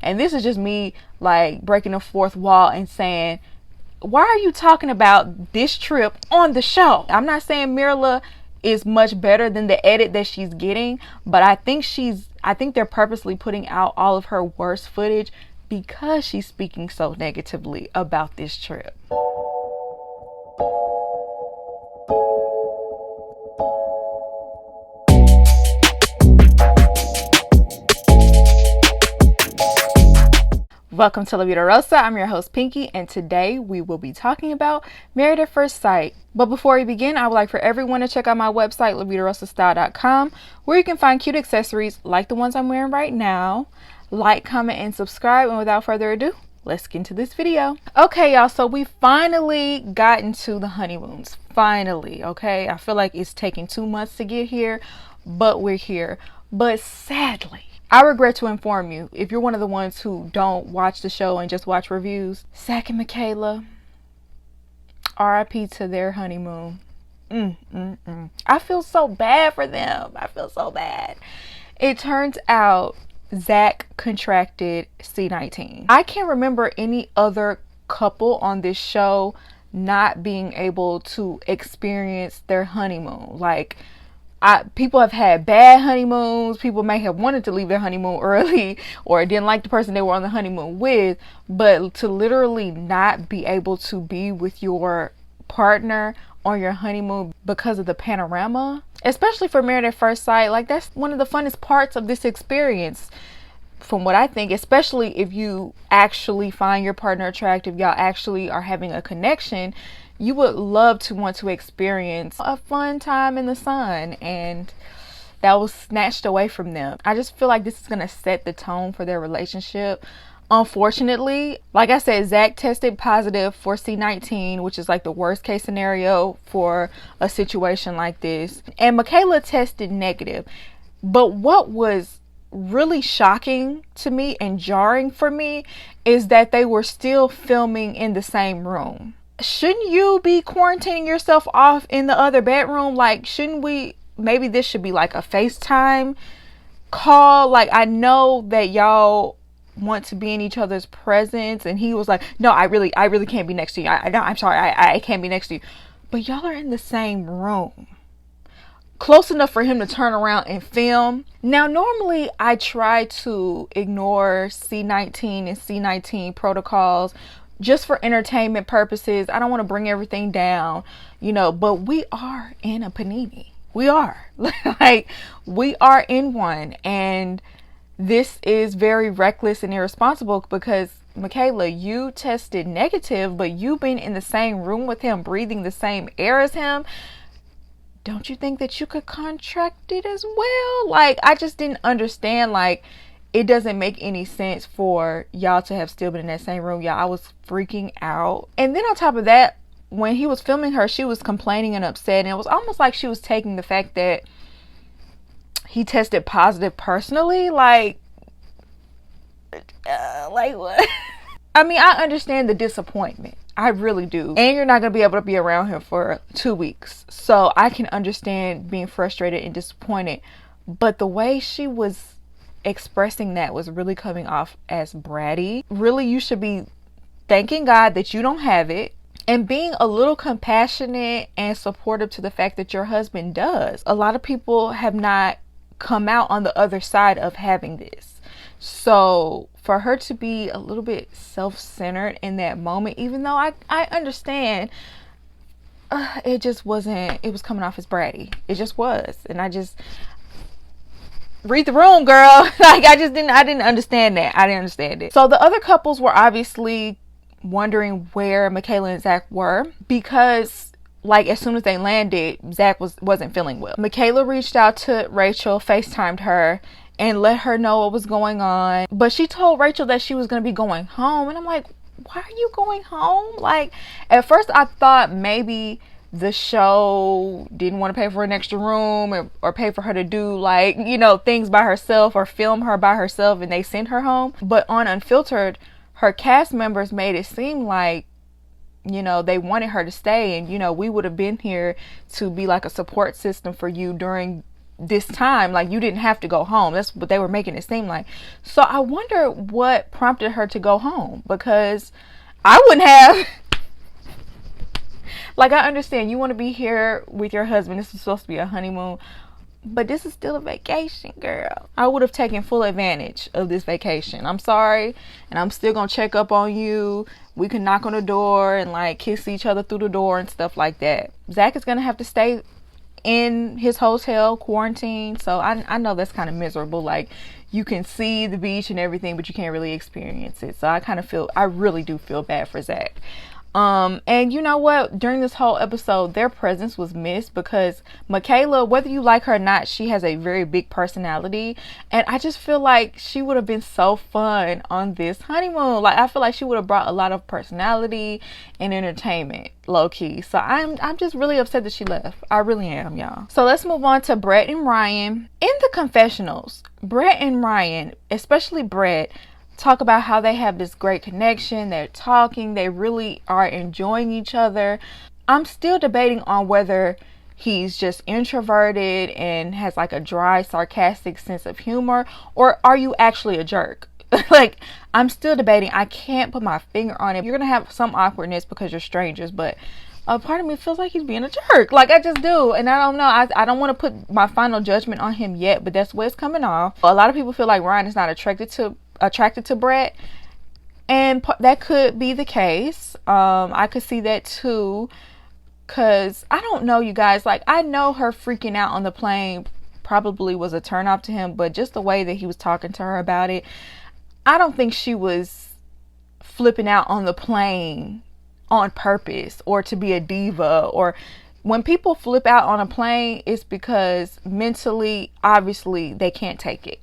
And this is just me like breaking the fourth wall and saying, why are you talking about this trip on the show? I'm not saying Mirla is much better than the edit that she's getting, but I think they're purposely putting out all of her worst footage because she's speaking so negatively about this trip. Welcome to La Vida Rosa. I'm your host Pinky, and today we will be talking about Married at First Sight. But before we begin, I would like for everyone to check out my website, lavidarosastyle.com, where you can find cute accessories like the ones I'm wearing right now. Like, comment, and subscribe. And without further ado, let's get into this video. Okay, y'all, so we finally got into the honeymoons. Finally, okay? I feel like it's taking 2 months to get here, but we're here. But sadly, I regret to inform you, if you're one of the ones who don't watch the show and just watch reviews, Zach and Michaela, RIP to their honeymoon. I feel so bad for them. I feel so bad. It turns out Zach contracted C19. I can't remember any other couple on this show not being able to experience their honeymoon. Like, people have had bad honeymoons. People may have wanted to leave their honeymoon early or didn't like the person they were on the honeymoon with, but to literally not be able to be with your partner on your honeymoon because of the panorama, especially for Married at First Sight, like that's one of the funnest parts of this experience from what I think, especially if you actually find your partner attractive, y'all actually are having a connection. You would love to want to experience a fun time in the sun, and that was snatched away from them. I just feel like this is going to set the tone for their relationship. Unfortunately, like I said, Zach tested positive for C19, which is like the worst case scenario for a situation like this. And Michaela tested negative. But what was really shocking to me and jarring for me is that they were still filming in the same room. Shouldn't you be quarantining yourself off in the other bedroom? Like, maybe this should be like a FaceTime call. Like, I know that y'all want to be in each other's presence, and he was like, no, I really can't be next to you. I'm sorry, I can't be next to you. But y'all are in the same room, close enough for him to turn around and film. Now, normally I try to ignore C19 and C19 protocols just for entertainment purposes. I don't want to bring everything down, but we are in a panini. We are like, we are in one, and this is very reckless and irresponsible because Michaela, you tested negative, but you've been in the same room with him, breathing the same air as him. Don't you think that you could contract it as well? Like, I just didn't understand. Like, it doesn't make any sense for y'all to have still been in that same room. Y'all, I was freaking out. And then on top of that, when he was filming her, she was complaining and upset. And it was almost like she was taking the fact that he tested positive personally. Like what? I mean, I understand the disappointment. I really do. And you're not going to be able to be around him for 2 weeks. So I can understand being frustrated and disappointed. But the way she was expressing that was really coming off as bratty. Really, you should be thanking God that you don't have it, and being a little compassionate and supportive to the fact that your husband does. A lot of people have not come out on the other side of having this. So for her to be a little bit self-centered in that moment, even though I understand, it just wasn't, it was coming off as bratty. It just was. And I just, read the room, girl. Like, I didn't understand that. I didn't understand it. So the other couples were obviously wondering where Michaela and Zach were, because like as soon as they landed, Zach wasn't feeling well. Michaela reached out to Rachel, FaceTimed her, and let her know what was going on. But she told Rachel that she was going to be going home. And I'm like, why are you going home? Like, at first I thought maybe the show didn't want to pay for an extra room or pay for her to do like, things by herself or film her by herself, and they sent her home. But on Unfiltered, her cast members made it seem like, they wanted her to stay, and we would have been here to be like a support system for you during this time. Like, you didn't have to go home. That's what they were making it seem like. So I wonder what prompted her to go home, because I wouldn't have. Like, I understand you want to be here with your husband. This is supposed to be a honeymoon, but this is still a vacation, girl. I would have taken full advantage of this vacation. I'm sorry, and I'm still gonna check up on you. We can knock on the door and like kiss each other through the door and stuff like that. Zach is gonna have to stay in his hotel quarantine, so I know that's kind of miserable. Like, you can see the beach and everything, but you can't really experience it. So I really do feel bad for Zach. And you know what? During this whole episode, their presence was missed, because Michaela, whether you like her or not, she has a very big personality. And I just feel like she would have been so fun on this honeymoon. Like, I feel like she would have brought a lot of personality and entertainment, low key. So I'm just really upset that she left. I really am, y'all. So let's move on to Brett and Ryan. In the confessionals, Brett and Ryan, especially Brett, talk about how they have this great connection. They're talking, they really are enjoying each other. I'm still debating on whether he's just introverted and has like a dry, sarcastic sense of humor, or are you actually a jerk? Like, I'm still debating. I can't put my finger on it. You're gonna have some awkwardness because you're strangers, but a part of me feels like he's being a jerk. Like, I just do. And I don't know. I don't want to put my final judgment on him yet, but that's where it's coming off. A lot of people feel like Ryan is not attracted to Brett, and that could be the case. I could see that too, because I don't know, you guys. Like, I know her freaking out on the plane probably was a turn off to him, but just the way that he was talking to her about it, I don't think she was flipping out on the plane on purpose or to be a diva. Or when people flip out on a plane, it's because mentally, obviously, they can't take it,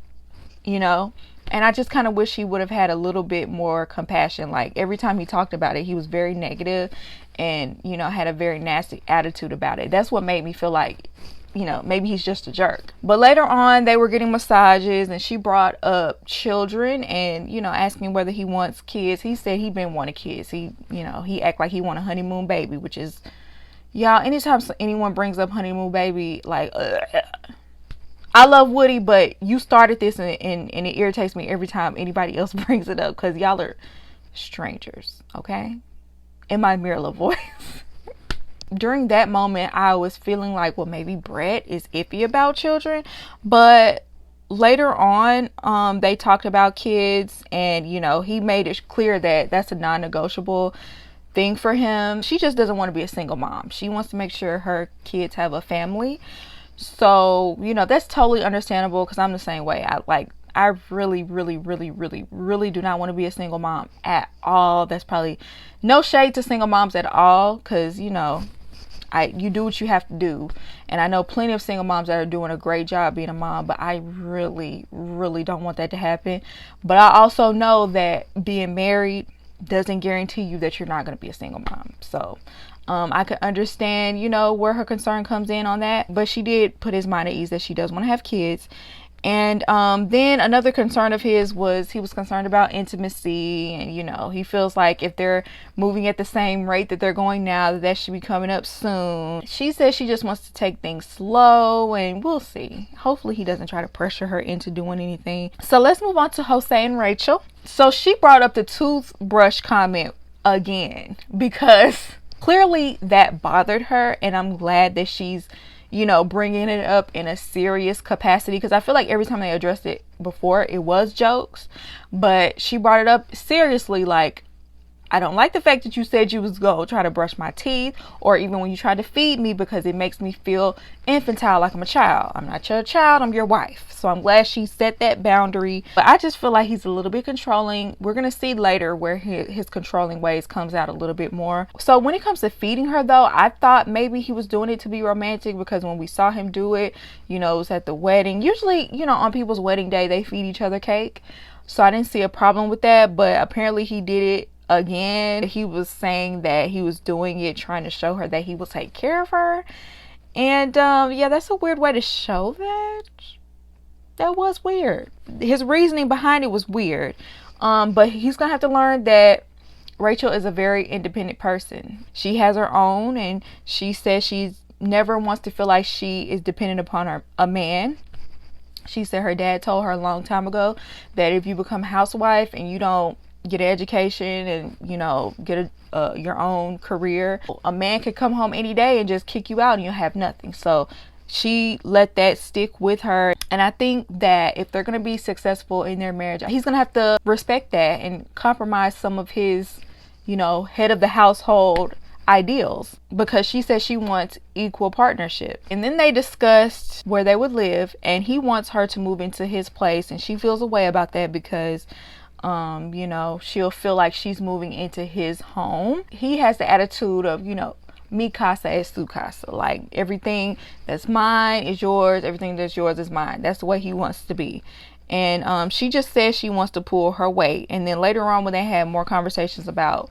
you know. And I just kind of wish he would have had a little bit more compassion. Like, every time he talked about it, he was very negative and, you know, had a very nasty attitude about it. That's what made me feel like, you know, maybe he's just a jerk. But later on, they were getting massages, and she brought up children and, you know, asking whether he wants kids. He said he been wanting kids. He, you know, he act like he want a honeymoon baby, which is, y'all, anytime anyone brings up honeymoon baby, like, I love Woody, but you started this, and it irritates me every time anybody else brings it up, because y'all are strangers, okay? In my Mirla voice. During that moment, I was feeling like, well, maybe Brett is iffy about children. But later on, they talked about kids, and, you know, he made it clear that that's a non-negotiable thing for him. She just doesn't want to be a single mom. She wants to make sure her kids have a family. So, you know, that's totally understandable, because I'm the same way. I really, really, really, really, really do not want to be a single mom at all. That's probably no shade to single moms at all, because, you know, you do what you have to do. And I know plenty of single moms that are doing a great job being a mom, but I really, really don't want that to happen. But I also know that being married doesn't guarantee you that you're not going to be a single mom. So I could understand, you know, where her concern comes in on that. But she did put his mind at ease that she does want to have kids. And then another concern of his was he was concerned about intimacy. And, you know, he feels like if they're moving at the same rate that they're going now, that should be coming up soon. She says she just wants to take things slow, and we'll see. Hopefully he doesn't try to pressure her into doing anything. So let's move on to Jose and Rachel. So she brought up the toothbrush comment again, because clearly that bothered her, and I'm glad that she's, you know, bringing it up in a serious capacity, because I feel like every time they addressed it before, it was jokes, but she brought it up seriously. Like, I don't like the fact that you said you was going to try to brush my teeth, or even when you tried to feed me, because it makes me feel infantile, like I'm a child. I'm not your child, I'm your wife. So I'm glad she set that boundary. But I just feel like he's a little bit controlling. We're going to see later where his controlling ways comes out a little bit more. So when it comes to feeding her, though, I thought maybe he was doing it to be romantic, because when we saw him do it, you know, it was at the wedding. Usually, you know, on people's wedding day, they feed each other cake. So I didn't see a problem with that, but apparently he did it again. He was saying that he was doing it trying to show her that he will take care of her. And yeah, that's a weird way to show that. That was weird. His reasoning behind it was weird. But he's gonna have to learn that Rachel is a very independent person. She has her own, and she says she's, never wants to feel like she is dependent upon a man. She said her dad told her a long time ago that if you become a housewife and you don't get an education and, you know, get your own career, a man could come home any day and just kick you out and you'll have nothing. So she let that stick with her. And I think that if they're going to be successful in their marriage, he's going to have to respect that and compromise some of his, you know, head of the household ideals, because she said she wants equal partnership. And then they discussed where they would live, and he wants her to move into his place, and she feels a way about that because you know, she'll feel like she's moving into his home. He has the attitude of, you know, mi casa es su casa, like everything that's mine is yours, everything that's yours is mine. That's the way he wants to be. And she just says she wants to pull her weight. And then later on, when they had more conversations about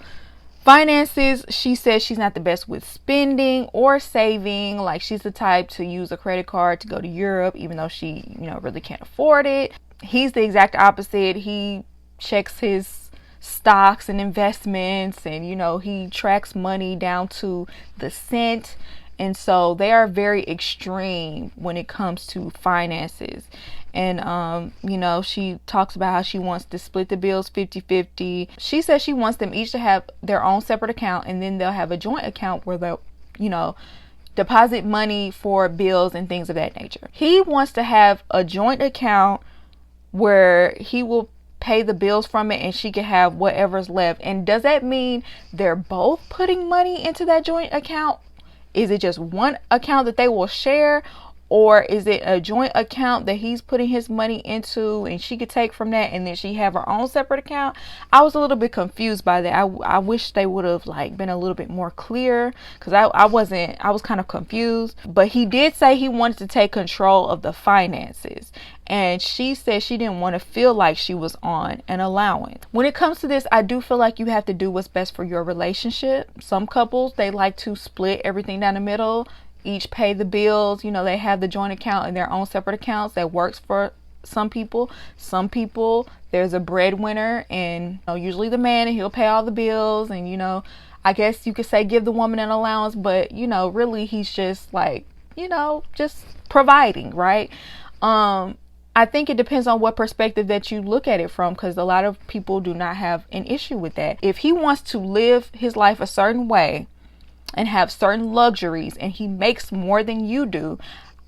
finances, she says she's not the best with spending or saving. Like, she's the type to use a credit card to go to Europe, even though she, you know, really can't afford it. He's the exact opposite. He checks his stocks and investments, and, you know, he tracks money down to the cent. And so they are very extreme when it comes to finances. And you know, she talks about how she wants to split the bills 50-50. She says she wants them each to have their own separate account, and then they'll have a joint account where they'll, you know, deposit money for bills and things of that nature. He wants to have a joint account where he will pay the bills from it and she can have whatever's left. And does that mean they're both putting money into that joint account? Is it just one account that they will share? Or is it a joint account that he's putting his money into and she could take from that and then she have her own separate account? I was a little bit confused by that. I wish they would have like been a little bit more clear, because I was kind of confused. But he did say he wanted to take control of the finances. And she said she didn't want to feel like she was on an allowance. When it comes to this, I do feel like you have to do what's best for your relationship. Some couples, they like to split everything down the middle, each pay the bills. You know, they have the joint account and their own separate accounts. That works for some people. Some people, there's a breadwinner, and, you know, usually the man, and he'll pay all the bills. And, you know, I guess you could say give the woman an allowance, but, you know, really he's just like, you know, just providing, right? I think it depends on what perspective that you look at it from, because a lot of people do not have an issue with that. If he wants to live his life a certain way and have certain luxuries, and he makes more than you do,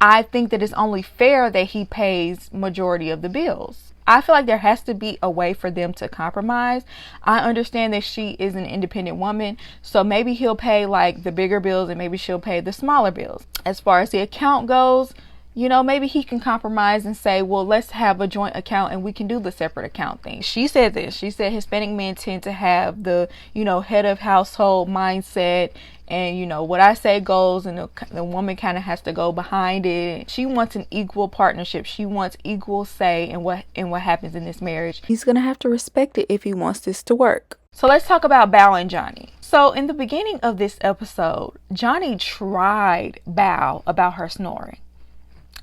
I think that it's only fair that he pays majority of the bills. I feel like there has to be a way for them to compromise. I understand that she is an independent woman, so maybe he'll pay like the bigger bills and maybe she'll pay the smaller bills. As far as the account goes, you know, maybe he can compromise and say, well, let's have a joint account and we can do the separate account thing. She said this. She said Hispanic men tend to have the, you know, head of household mindset, and, you know, what I say goes, and the woman kind of has to go behind it. She wants an equal partnership. She wants equal say in what happens in this marriage. He's going to have to respect it if he wants this to work. So let's talk about Bao and Johnny. So in the beginning of this episode, Johnny tried Bao about her snoring.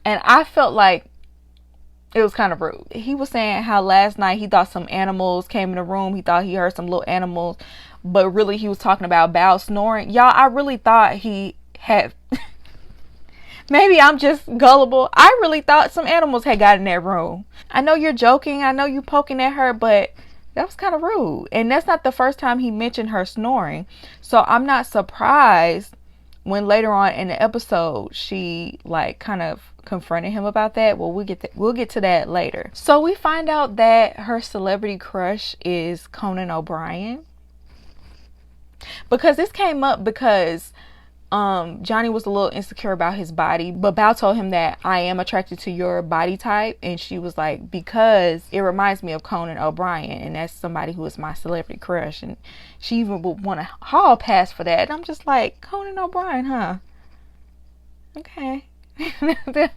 And I felt like it was kind of rude. He was saying how last night he thought some animals came in the room. He thought he heard some little animals. But really he was talking about Bao snoring. Y'all, I really thought he had... Maybe I'm just gullible. I really thought some animals had got in that room. I know you're joking. I know you're poking at her. But that was kind of rude. And that's not the first time he mentioned her snoring. So I'm not surprised when later on in the episode she like kind of confronted him about that. Well, we'll get to that later. So we find out that her celebrity crush is Conan O'Brien, because this came up because Johnny was a little insecure about his body, but Bao told him that I am attracted to your body type, and she was like, because it reminds me of Conan O'Brien, and that's somebody who is my celebrity crush. And she even would want a hall pass for that. And I'm just like, Conan O'Brien, huh? Okay. I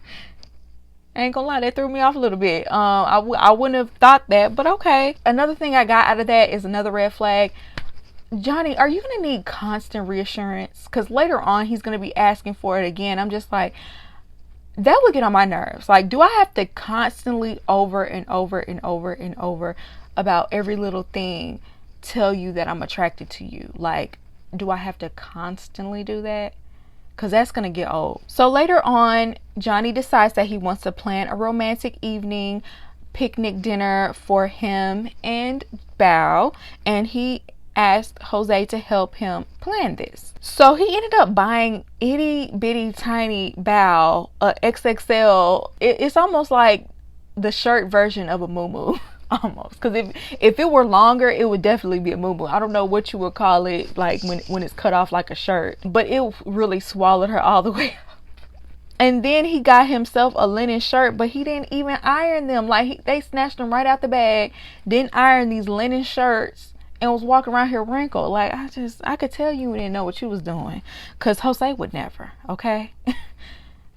ain't gonna lie, that threw me off a little bit. I wouldn't have thought that, but okay. Another thing I got out of that is another red flag. Johnny, are you gonna need constant reassurance? Because later on he's gonna be asking for it again. I'm just like, that would get on my nerves. Like, do I have to constantly over and over and over and over about every little thing tell you that I'm attracted to you? Like, do I have to constantly do that? because that's gonna get old. So later on, Johnny decides that he wants to plan a romantic evening picnic dinner for him and Bao, and he asked Jose to help him plan this. So he ended up buying itty bitty tiny Bao, XXL. It's almost like the shirt version of a muumuu. Almost, because if it were longer, it would definitely be a muumuu. I don't know what you would call it, like when it's cut off like a shirt, but it really swallowed her all the way up. And then he got himself a linen shirt, but he didn't even iron them. Like they snatched them right out the bag, didn't iron these linen shirts, and was walking around here wrinkled. Like I could tell you didn't know what you was doing, because Jose would never. Okay.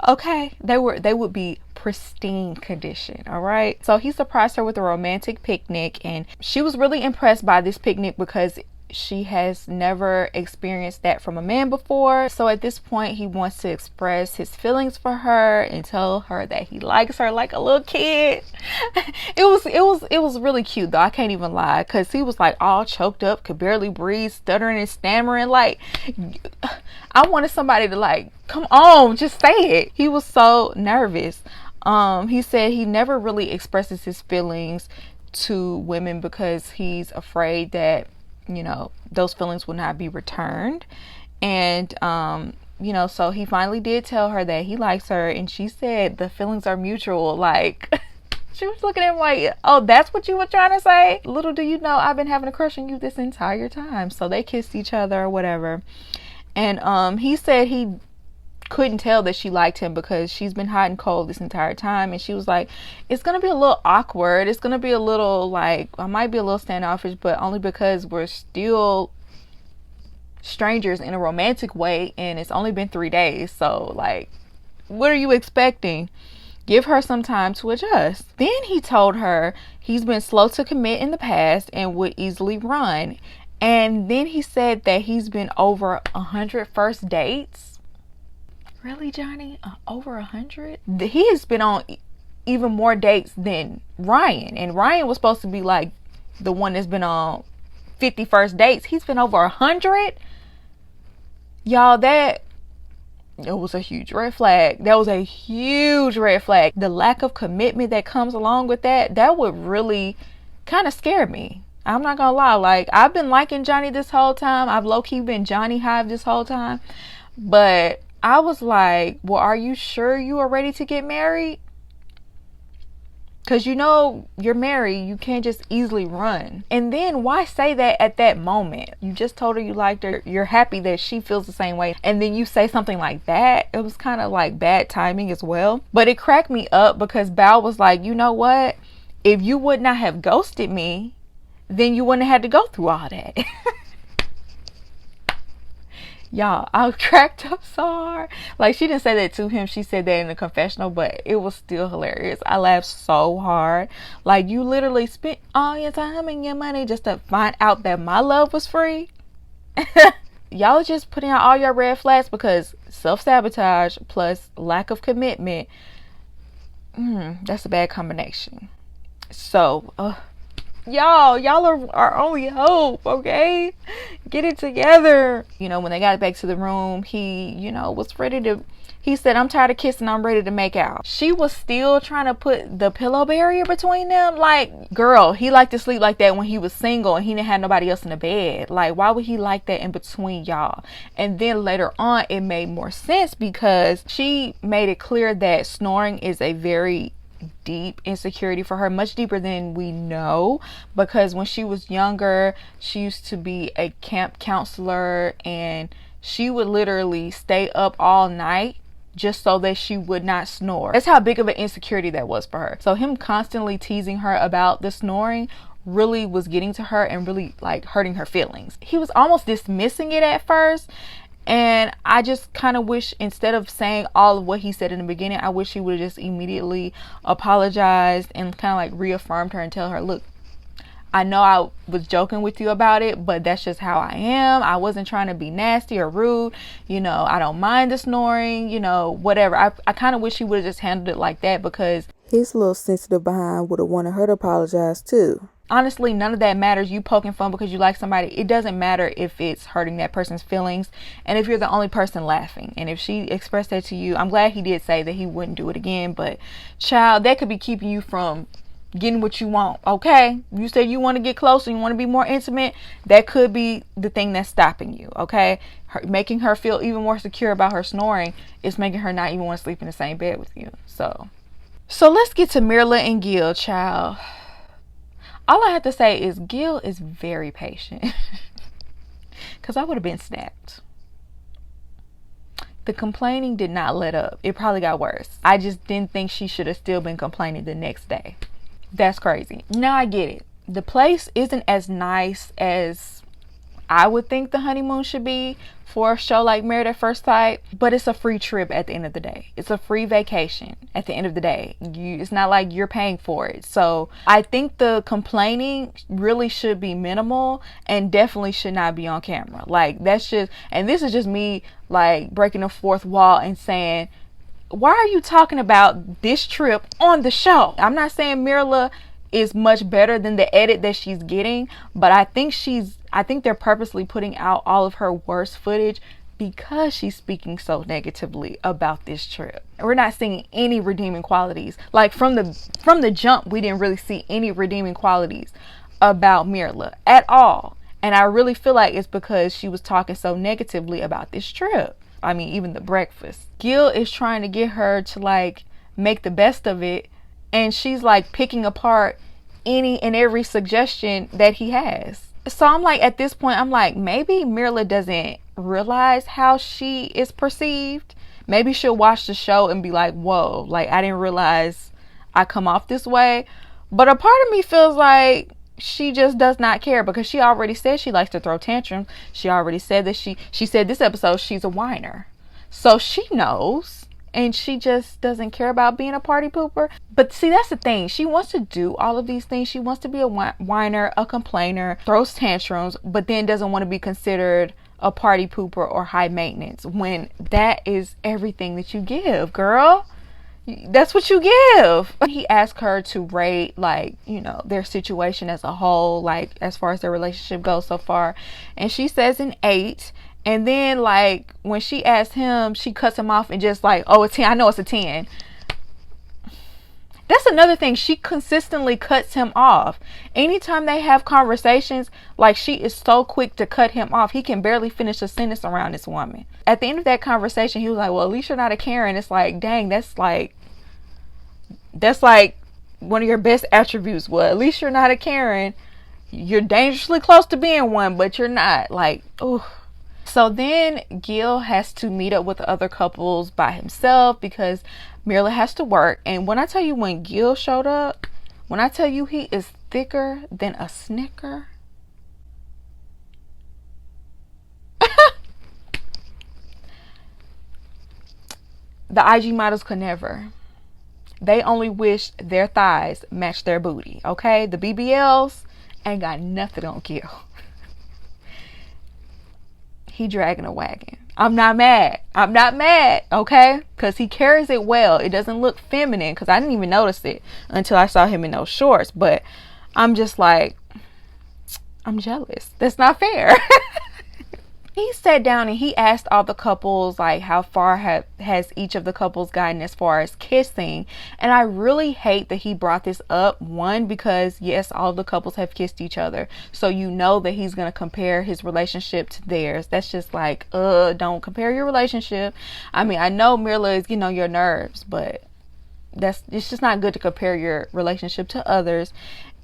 Okay, they would be pristine condition. All right, so he surprised her with a romantic picnic, and she was really impressed by this picnic because she has never experienced that from a man before. So at this point, he wants to express his feelings for her and tell her that he likes her like a little kid. It was really cute though. I can't even lie, because he was like all choked up, could barely breathe, stuttering and stammering. Like, I wanted somebody to like, come on, just say it. He was so nervous. He said he never really expresses his feelings to women because he's afraid that, you know, those feelings will not be returned. And you know, so he finally did tell her that he likes her, and she said the feelings are mutual. Like, she was looking at him like, oh, that's what you were trying to say? Little do you know, I've been having a crush on you this entire time. So they kissed each other or whatever. And he said he couldn't tell that she liked him because she's been hot and cold this entire time, and she was like, it's gonna be a little awkward, it's gonna be a little like, I might be a little standoffish, but only because we're still strangers in a romantic way, and it's only been 3 days, so like, what are you expecting? Give her some time to adjust. Then he told her he's been slow to commit in the past and would easily run. And then he said that he's been over 100 first dates. Really, Johnny? Over 100? He has been on even more dates than Ryan. And Ryan was supposed to be like the one that's been on 50 first dates. He's been over 100. Y'all, it was a huge red flag. That was a huge red flag. The lack of commitment that comes along with that would really kind of scare me. I'm not gonna lie. Like, I've been liking Johnny this whole time. I've low-key been Johnny Hive this whole time. But I was like, well, are you sure you are ready to get married? Because you know you're married. You can't just easily run. And then why say that at that moment? You just told her you liked her. You're happy that she feels the same way. And then you say something like that. It was kind of like bad timing as well. But it cracked me up because Bao was like, you know what? If you would not have ghosted me, then you wouldn't have had to go through all that. Y'all, I cracked up so hard. Like, she didn't say that to him. She said that in the confessional, but it was still hilarious. I laughed so hard. Like, you literally spent all your time and your money just to find out that my love was free. Y'all are just putting out all your red flags because self-sabotage plus lack of commitment. That's a bad combination. So, y'all are our only hope, okay? Get it together. You know, when they got back to the room, he, you know, was ready to, he said, I'm tired of kissing, I'm ready to make out. She was still trying to put the pillow barrier between them. Like, girl, he liked to sleep like that when he was single and he didn't have nobody else in the bed. Like, why would he like that in between y'all? And then later on, it made more sense because she made it clear that snoring is a very deep insecurity for her, much deeper than we know, because when she was younger, she used to be a camp counselor and she would literally stay up all night just so that she would not snore. That's how big of an insecurity that was for her. So him constantly teasing her about the snoring really was getting to her and really like hurting her feelings. He was almost dismissing it at first. And I just kind of wish, instead of saying all of what he said in the beginning, I wish he would have just immediately apologized and kind of like reaffirmed her and tell her, look, I know I was joking with you about it, but that's just how I am. I wasn't trying to be nasty or rude. You know, I don't mind the snoring, you know, whatever. I kind of wish he would have just handled it like that, because his little sensitive behind would have wanted her to apologize too. Honestly, none of that matters. You poking fun because you like somebody, it doesn't matter if it's hurting that person's feelings and if you're the only person laughing. And if she expressed that to you, I'm glad he did say that he wouldn't do it again, but child, that could be keeping you from getting what you want. Okay, you said you want to get closer, you want to be more intimate, that could be the thing that's stopping you. Okay, making her feel even more secure about her snoring is making her not even want to sleep in the same bed with you. So let's get to Mirla and Gil, child. All I have to say is Gil is very patient. Because I would have been snapped. The complaining did not let up. It probably got worse. I just didn't think she should have still been complaining the next day. That's crazy. Now I get it. The place isn't as nice as I would think the honeymoon should be for a show like Married at First Sight, but it's a free trip at the end of the day. It's a free vacation at the end of the day. It's not like you're paying for it. So I think the complaining really should be minimal and definitely should not be on camera. Like, that's just, and this is just me like breaking the fourth wall and saying, why are you talking about this trip on the show? I'm not saying Mirla is much better than the edit that she's getting, but I think they're purposely putting out all of her worst footage because she's speaking so negatively about this trip. We're not seeing any redeeming qualities. Like from the jump, we didn't really see any redeeming qualities about Mirla at all. And I really feel like it's because she was talking so negatively about this trip. I mean, even the breakfast. Gil is trying to get her to like make the best of it, and she's like picking apart any and every suggestion that he has. So I'm like, at this point, I'm like, maybe Mirla doesn't realize how she is perceived. Maybe she'll watch the show and be like, whoa, like I didn't realize I come off this way. But a part of me feels like she just does not care, because she already said she likes to throw tantrums. She already said that she said this episode she's a whiner. So she knows, and she just doesn't care about being a party pooper. But see, that's the thing. She wants to do all of these things. She wants to be a whiner, a complainer, throws tantrums, but then doesn't want to be considered a party pooper or high maintenance, when that is everything that you give, girl. That's what you give. He asked her to rate, like, you know, their situation as a whole, like as far as their relationship goes so far, and she says an 8. And then like when she asked him, she cuts him off and just like, oh, a 10. I know it's a 10. That's another thing. She consistently cuts him off. Anytime they have conversations, like, she is so quick to cut him off. He can barely finish a sentence around this woman. At the end of that conversation, he was like, well, at least you're not a Karen. It's like, dang, that's like one of your best attributes. Well, at least you're not a Karen. You're dangerously close to being one, but you're not. Like, ooh. So then Gil has to meet up with the other couples by himself because Mirla has to work. And when I tell you, when Gil showed up, when I tell you he is thicker than a Snicker. The IG models could never. They only wish their thighs match their booty, okay? The BBLs ain't got nothing on Gil. He dragging a wagon. I'm not mad. I'm not mad, okay? Because he carries it well. It doesn't look feminine, because I didn't even notice it until I saw him in those shorts. But I'm just like, I'm jealous. That's not fair. He sat down and he asked all the couples, like, how far has each of the couples gotten as far as kissing. And I really hate that he brought this up. One, because yes, all the couples have kissed each other, so you know that he's going to compare his relationship to theirs. That's just like, don't compare your relationship. I mean, I know Mirla is, your nerves, but it's just not good to compare your relationship to others.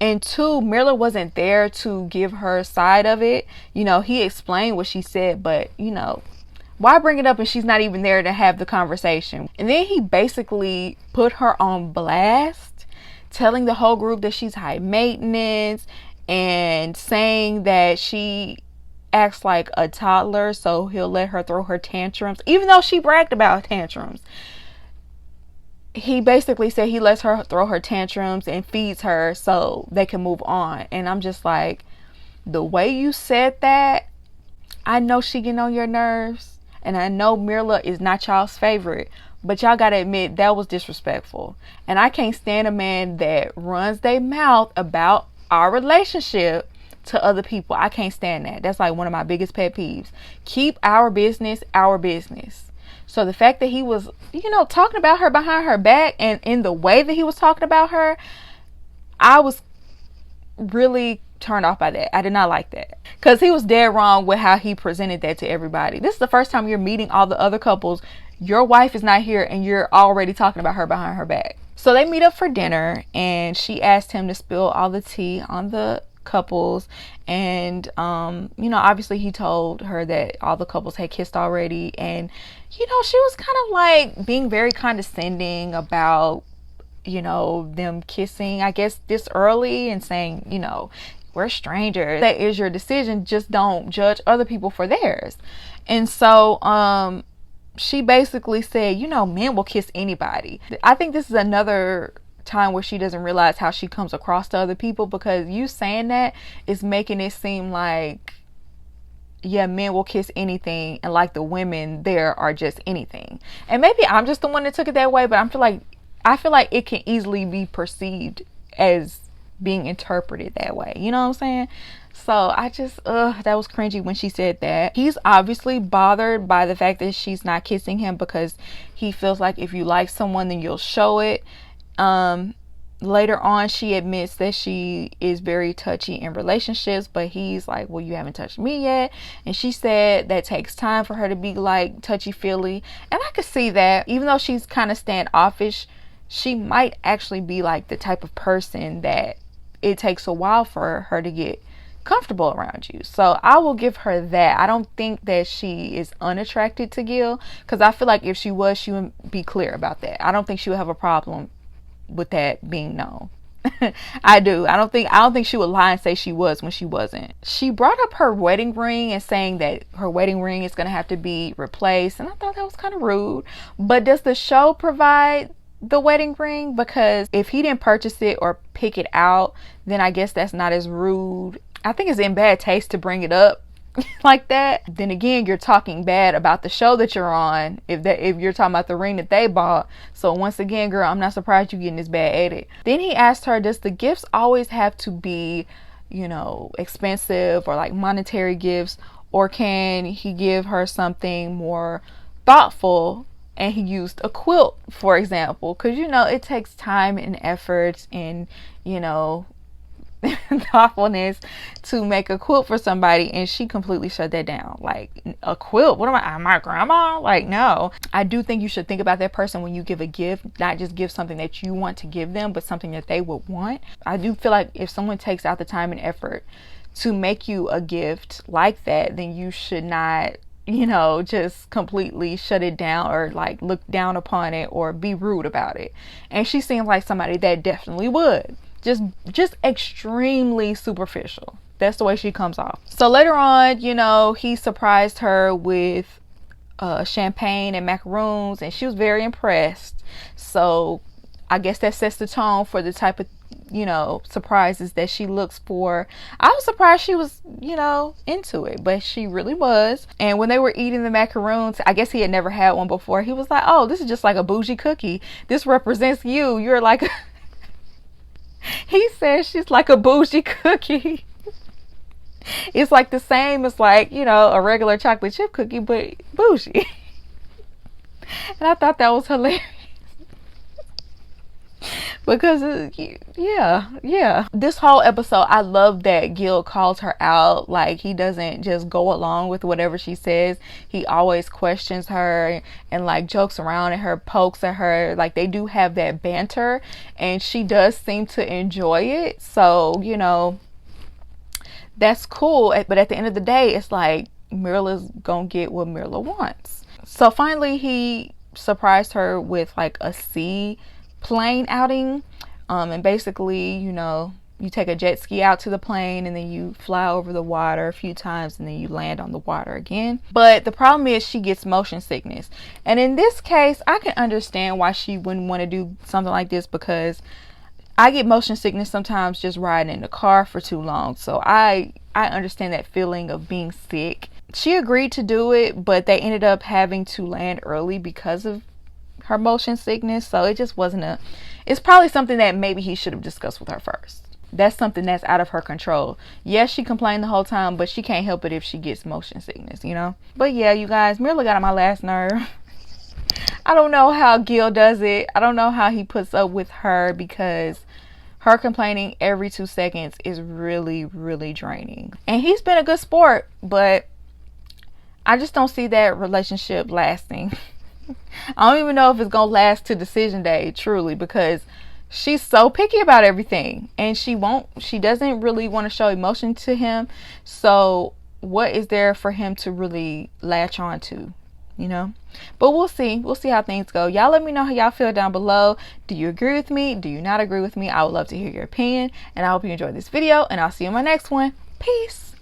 And two, Mirla wasn't there to give her side of it. He explained what she said, but why bring it up and she's not even there to have the conversation? And then he basically put her on blast, telling the whole group that she's high maintenance and saying that she acts like a toddler, so he'll let her throw her tantrums, even though she bragged about tantrums. He basically said he lets her throw her tantrums and feeds her so they can move on. And I'm just like, the way you said that, I know she getting on your nerves, and I know Mirla is not y'all's favorite, but y'all gotta admit that was disrespectful. And I can't stand a man that runs their mouth about our relationship to other people. I can't stand that. That's like one of my biggest pet peeves. Keep our business our business. So the fact that he was, talking about her behind her back, and in the way that he was talking about her, I was really turned off by that. I did not like that, because he was dead wrong with how he presented that to everybody. This is the first time you're meeting all the other couples. Your wife is not here and you're already talking about her behind her back. So they meet up for dinner, and she asked him to spill all the tea on the couples, and obviously he told her that all the couples had kissed already, and she was kind of like being very condescending about them kissing, I guess, this early, and saying, we're strangers, that is your decision, just don't judge other people for theirs. And so she basically said, men will kiss anybody. I think this is another time where she doesn't realize how she comes across to other people, because you saying that is making it seem like, yeah, men will kiss anything, and like the women there are just anything. And maybe I'm just the one that took it that way, but I feel like it can easily be perceived as being interpreted that way. You know what I'm saying? So I just, that was cringy when she said that. He's obviously bothered by the fact that she's not kissing him, because he feels like if you like someone, then you'll show it. Later on, she admits that she is very touchy in relationships, but he's like, well, you haven't touched me yet. And she said that takes time for her to be like touchy-feely. And I could see that. Even though she's kind of standoffish, she might actually be like the type of person that it takes a while for her to get comfortable around you. So I will give her that. I don't think that she is unattracted to Gil, because I feel like if she was, she would be clear about that. I don't think she would have a problem with that being known. I don't think she would lie and say she was when she wasn't. She brought up her wedding ring and saying that her wedding ring is going to have to be replaced, and I thought that was kind of rude. But does the show provide the wedding ring? Because if he didn't purchase it or pick it out, then I guess that's not as rude. I think it's in bad taste to bring it up like that. Then again, you're talking bad about the show that you're on if you're talking about the ring that they bought. So once again, girl, I'm not surprised you're getting this bad at it. Then he asked her, does the gifts always have to be expensive or like monetary gifts, or can he give her something more thoughtful? And he used a quilt, for example, because it takes time and effort and thoughtfulness to make a quilt for somebody, and she completely shut that down. Like, a quilt? What am I, my grandma? Like, no. I do think you should think about that person when you give a gift, not just give something that you want to give them, but something that they would want. I do feel like if someone takes out the time and effort to make you a gift like that, then you should not just completely shut it down or like look down upon it or be rude about it. And she seems like somebody that definitely would. Just extremely superficial. That's the way she comes off. So later on, he surprised her with champagne and macaroons, and she was very impressed. So I guess that sets the tone for the type of surprises that she looks for. I was surprised she was into it, but she really was. And when they were eating the macaroons, I guess he had never had one before. He was like, oh, this is just like a bougie cookie. This represents you. You're like he says she's like a bougie cookie. It's like the same as like a regular chocolate chip cookie, but bougie. And I thought that was hilarious. Because yeah, this whole episode, I love that Gil calls her out. Like, he doesn't just go along with whatever she says. He always questions her and like jokes around at her, pokes at her. Like, they do have that banter, and she does seem to enjoy it. So that's cool. But at the end of the day, it's like Mirla's gonna get what Mirla wants. So finally, he surprised her with like a plane outing, and basically you take a jet ski out to the plane, and then you fly over the water a few times, and then you land on the water again. But the problem is she gets motion sickness, and in this case I can understand why she wouldn't want to do something like this, because I get motion sickness sometimes just riding in the car for too long. So I understand that feeling of being sick. She agreed to do it, but they ended up having to land early because of her motion sickness. So it just wasn't it's probably something that maybe he should have discussed with her first. that's something that's out of her control. Yes, she complained the whole time, but she can't help it if she gets motion sickness, you know. But yeah, you guys, Mirla got on my last nerve. I don't know how Gil does it. I don't know how he puts up with her, because her complaining every 2 seconds is really, really draining. And he's been a good sport, but I just don't see that relationship lasting. I don't even know if it's gonna last to decision day, truly, because she's so picky about everything, and she doesn't really want to show emotion to him. So what is there for him to really latch on to, you know? But we'll see how things go. Y'all let me know how y'all feel down below. Do you agree with me? Do you not agree with me? I would love to hear your opinion, and I hope you enjoyed this video, and I'll see you in my next one. Peace.